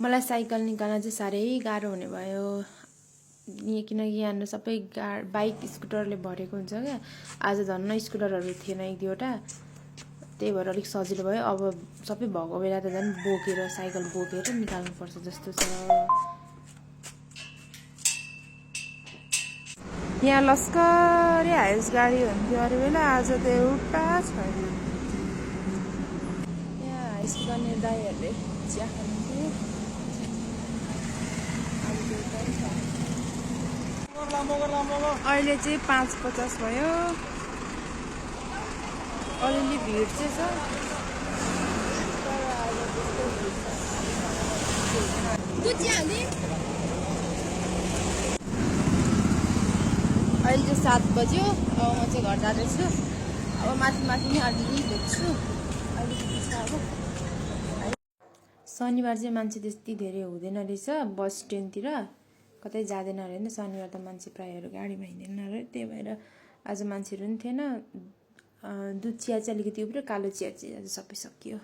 मलाई साइकल निकाल्न चाहिँ साह्रै गाह्रो हुने भयो किनकि यहाँनिर सबै बाइक स्कुटरले भरेको हुन्छ क्या। आज धन्न स्कुटरहरू थिएन एक दुईवटा, त्यही भएर अलिक सजिलो भयो। अब सबै भएको बेला त झन् बोकेर साइकल बोकेर निकाल्नुपर्छ जस्तो छ। यहाँ लस्करै हाइस गाडी हुन्थ्यो अरू बेला, आज त एउटा छैन। यहाँ हाइस गर्ने दाइहरूले चिया खानुहुन्थ्यो, अहिले चाहिँ 5:50 भयो। अलिअलि भिड चाहिँ छ। अहिले चाहिँ 7 बज्यो। अब म चाहिँ घर जाँदैछु। अब माथि नै अलिअलि देख्छु। अलिकति छ अब। शनिबार चाहिँ मान्छे त्यति धेरै हुँदैन रहेछ बस स्ट्यान्डतिर, कतै जाँदैन अरे नि। शनिबार त मान्छे प्रायःहरू गाडीमा हिँड्दैन अरे, त्यही भएर आज मान्छेहरू पनि थिएन। दुध चिया चाहिँ अलिकति उब्रियो, कालो चिया चाहिँ आज सबै सकियो।